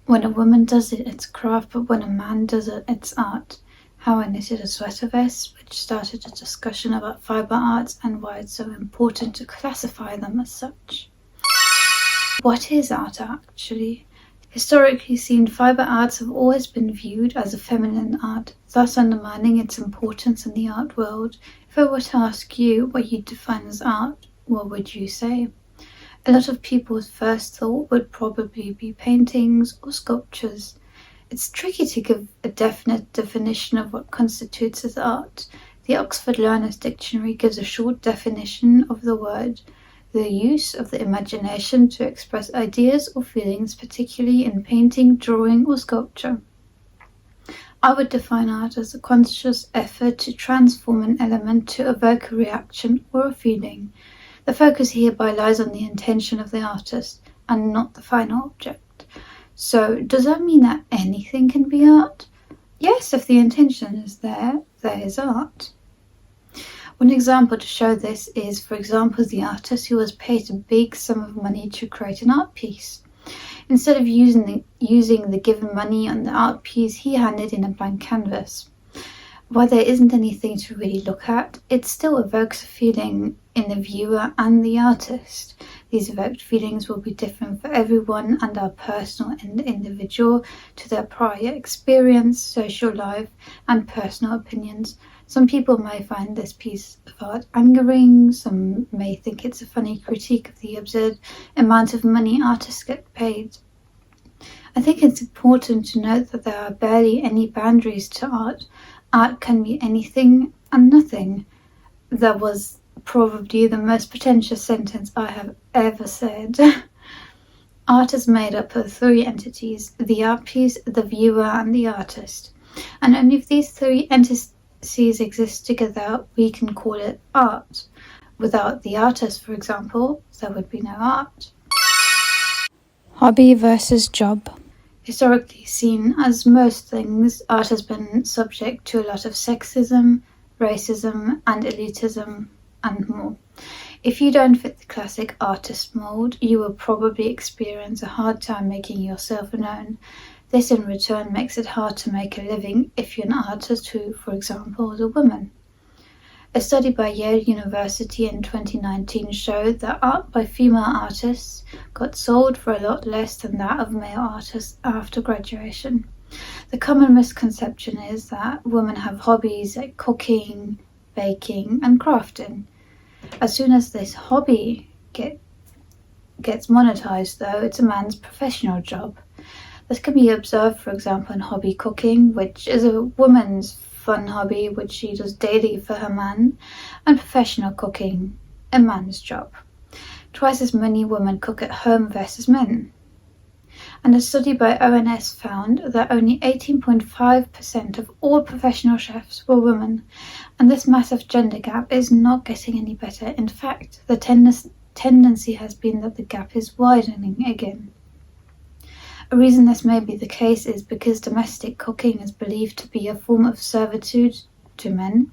When a woman does it, it's a craft, but when a man does it, it's art. How I knitted a sweater vest, which started a discussion about fibre arts and why it's so important to classify them as such. What is art actually? Historically seen, fibre arts have always been viewed as a feminine art, thus undermining its importance in the art world. If I were to ask you what you define as art, what would you say? A lot of people's first thought would probably be paintings or sculptures. It's tricky to give a definite definition of what constitutes as art. The Oxford Learner's Dictionary gives a short definition of the word: the use of the imagination to express ideas or feelings, particularly in painting, drawing, or sculpture. I would define art as a conscious effort to transform an element to evoke a reaction or a feeling. The focus hereby lies on the intention of the artist and not the final object. So, does that mean that anything can be art? Yes, if the intention is there is art. One example to show this is, for example, the artist who was paid a big sum of money to create an art piece. Instead of using the given money on the art piece, he handed in a blank canvas. While there isn't anything to really look at, it still evokes a feeling in the viewer and the artist. These evoked feelings will be different for everyone and are personal and individual to their prior experience, social life, and personal opinions. Some people may find this piece of art angering, some may think it's a funny critique of the absurd amount of money artists get paid. I think it's important to note that there are barely any boundaries to art. Art can be anything and nothing. That was probably the most pretentious sentence I have ever said. Art is made up of three entities: the art piece, the viewer, and the artist. And only if these three entities exist together, we can call it art. Without the artist, for example, there would be no art. Hobby versus job. Historically seen, as most things, art has been subject to a lot of sexism, racism, and elitism, and more. If you don't fit the classic artist mold, you will probably experience a hard time making yourself known. This in return makes it hard to make a living if you're an artist who, for example, is a woman. A study by Yale University in 2019 showed that art by female artists got sold for a lot less than that of male artists after graduation. The common misconception is that women have hobbies like cooking, baking, and crafting. As soon as this hobby gets monetized, though, it's a man's professional job. This can be observed, for example, in hobby cooking, which is a woman's fun hobby which she does daily for her man, and professional cooking, a man's job. Twice as many women cook at home versus men. And a study by ONS found that only 18.5% of all professional chefs were women, and this massive gender gap is not getting any better. In fact, the tendency has been that the gap is widening again. A reason this may be the case is because domestic cooking is believed to be a form of servitude to men.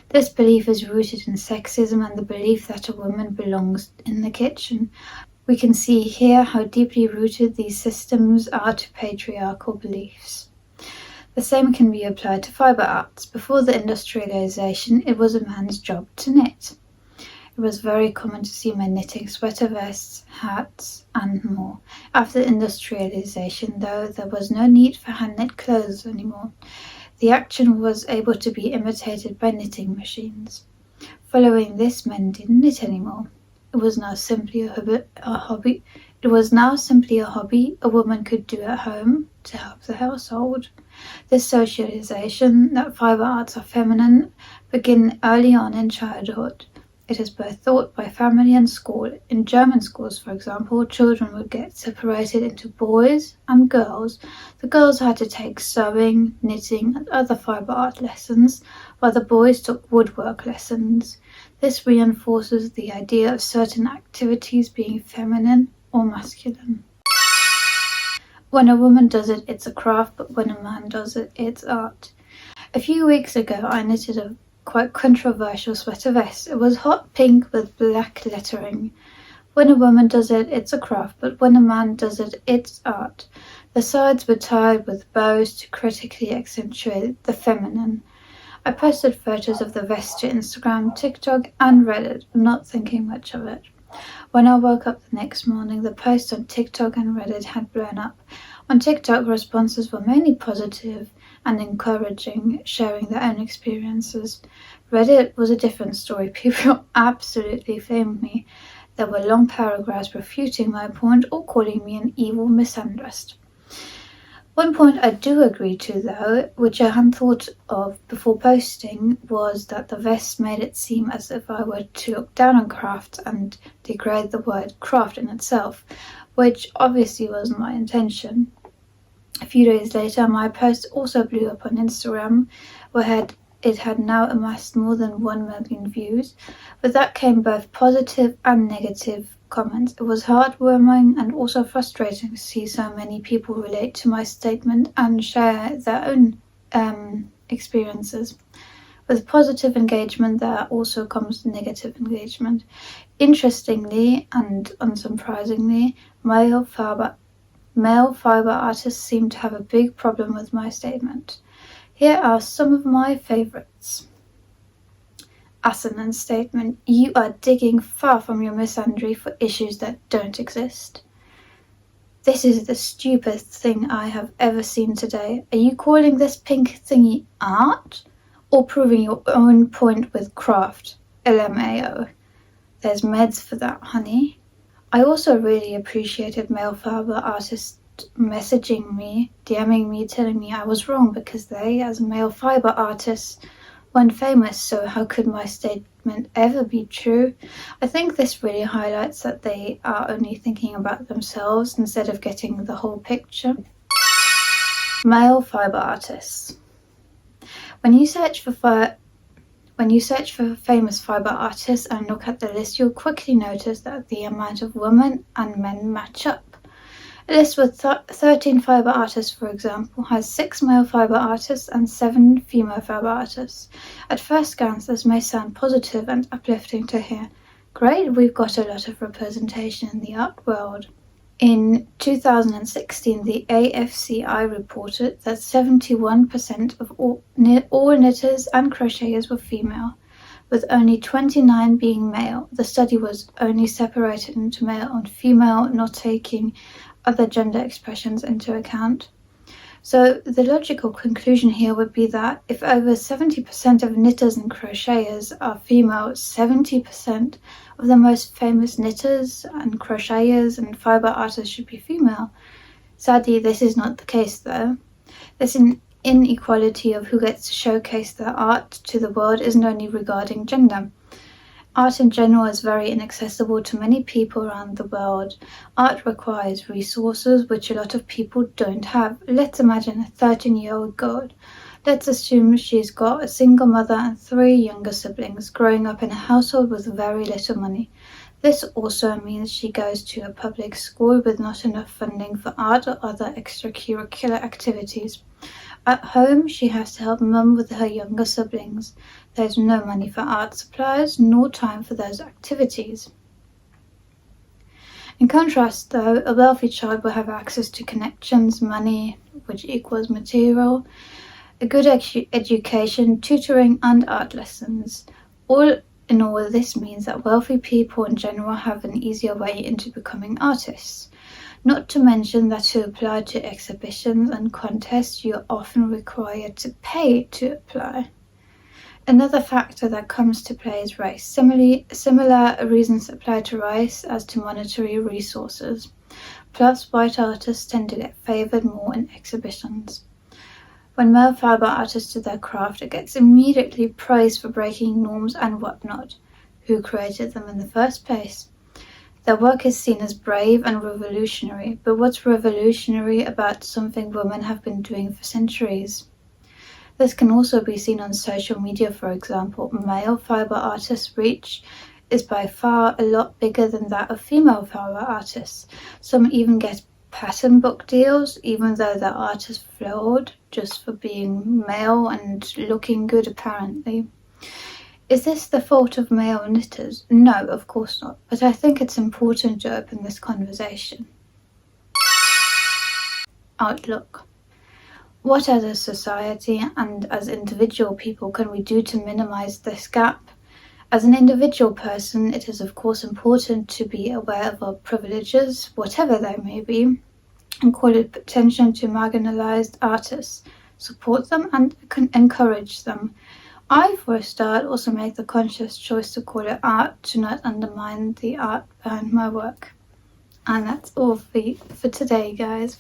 This belief is rooted in sexism and the belief that a woman belongs in the kitchen. We can see here how deeply rooted these systems are to patriarchal beliefs. The same can be applied to fibre arts. Before the industrialization, it was a man's job to knit. It was very common to see men knitting sweater vests, hats, and more. After industrialization, though, there was no need for hand-knit clothes anymore. The action was able to be imitated by knitting machines. Following this, men didn't knit anymore. It was now simply a hobby. It was now simply a hobby a woman could do at home to help the household. This socialization that fibre arts are feminine began early on in childhood. It is both taught by family and school. In German schools, for example, children would get separated into boys and girls. The girls had to take sewing, knitting, and other fibre art lessons, while the boys took woodwork lessons. This reinforces the idea of certain activities being feminine or masculine. When a woman does it, it's a craft, but when a man does it, it's art. A few weeks ago, I knitted a quite controversial sweater vest. It was hot pink with black lettering. When a woman does it, it's a craft, but when a man does it, it's art. The sides were tied with bows to critically accentuate the feminine. I posted photos of the vest to Instagram, TikTok, and Reddit, not thinking much of it. When I woke up the next morning, the posts on TikTok and Reddit had blown up. On TikTok, responses were mainly positive and encouraging, sharing their own experiences. Reddit was a different story. People absolutely flamed me. There were long paragraphs refuting my point or calling me an evil misandrist. One point I do agree to, though, which I hadn't thought of before posting, was that the vest made it seem as if I were to look down on craft and degrade the word craft in itself, which obviously wasn't my intention. A few days later, my post also blew up on Instagram, where it had now amassed more than 1 million views. With that came both positive and negative comments. It was heartwarming and also frustrating to see so many people relate to my statement and share their own experiences. With positive engagement, there also comes negative engagement. Interestingly and unsurprisingly, male fibre artists seem to have a big problem with my statement. Here are some of my favourites. Asinan's statement: "You are digging far from your misandry for issues that don't exist." "This is the stupidest thing I have ever seen today. Are you calling this pink thingy art? Or proving your own point with craft? LMAO. There's meds for that, honey." I also really appreciated male fibre artists messaging me, DMing me, telling me I was wrong because they, as male fibre artists, weren't famous, so how could my statement ever be true? I think this really highlights that they are only thinking about themselves instead of getting the whole picture. Male fibre artists. When you search for famous fibre artists and look at the list, you'll quickly notice that the amount of women and men match up. A list with 13 fibre artists, for example, has 6 male fibre artists and 7 female fibre artists. At first glance, this may sound positive and uplifting to hear. Great, we've got a lot of representation in the art world. In 2016, the AFCI reported that 71% of all knitters and crocheters were female, with only 29 being male. The study was only separated into male and female, not taking other gender expressions into account. So the logical conclusion here would be that if over 70% of knitters and crocheters are female, 70% of the most famous knitters and crocheters and fibre artists should be female. Sadly, this is not the case, though. This inequality of who gets to showcase their art to the world isn't only regarding gender. Art in general is very inaccessible to many people around the world. Art requires resources which a lot of people don't have. Let's imagine a 13-year-old girl. Let's assume she's got a single mother and 3 younger siblings, growing up in a household with very little money. This also means she goes to a public school with not enough funding for art or other extracurricular activities. At home, she has to help mum with her younger siblings. There's no money for art supplies, nor time for those activities. In contrast, though, a wealthy child will have access to connections, money, which equals material, a good education, tutoring, and art lessons. All in all, this means that wealthy people in general have an easier way into becoming artists. Not to mention that to apply to exhibitions and contests, you're often required to pay to apply. Another factor that comes to play is race. Similar reasons apply to race as to monetary resources. Plus, white artists tend to get favoured more in exhibitions. When male fibre artists do their craft, it gets immediately praised for breaking norms and whatnot. Who created them in the first place? Their work is seen as brave and revolutionary, but what's revolutionary about something women have been doing for centuries? This can also be seen on social media, for example. Male fibre artists' reach is by far a lot bigger than that of female fibre artists. Some even get pattern book deals, even though their art is flawed, just for being male and looking good apparently. Is this the fault of male knitters? No, of course not, but I think it's important to open this conversation. outlook. What as a society and as individual people can we do to minimize this gap? As an individual person, it is of course important to be aware of our privileges, whatever they may be, and call attention to marginalized artists, support them and encourage them. I, for a start, also make the conscious choice to call it art, to not undermine the art behind my work. And that's all for today, guys.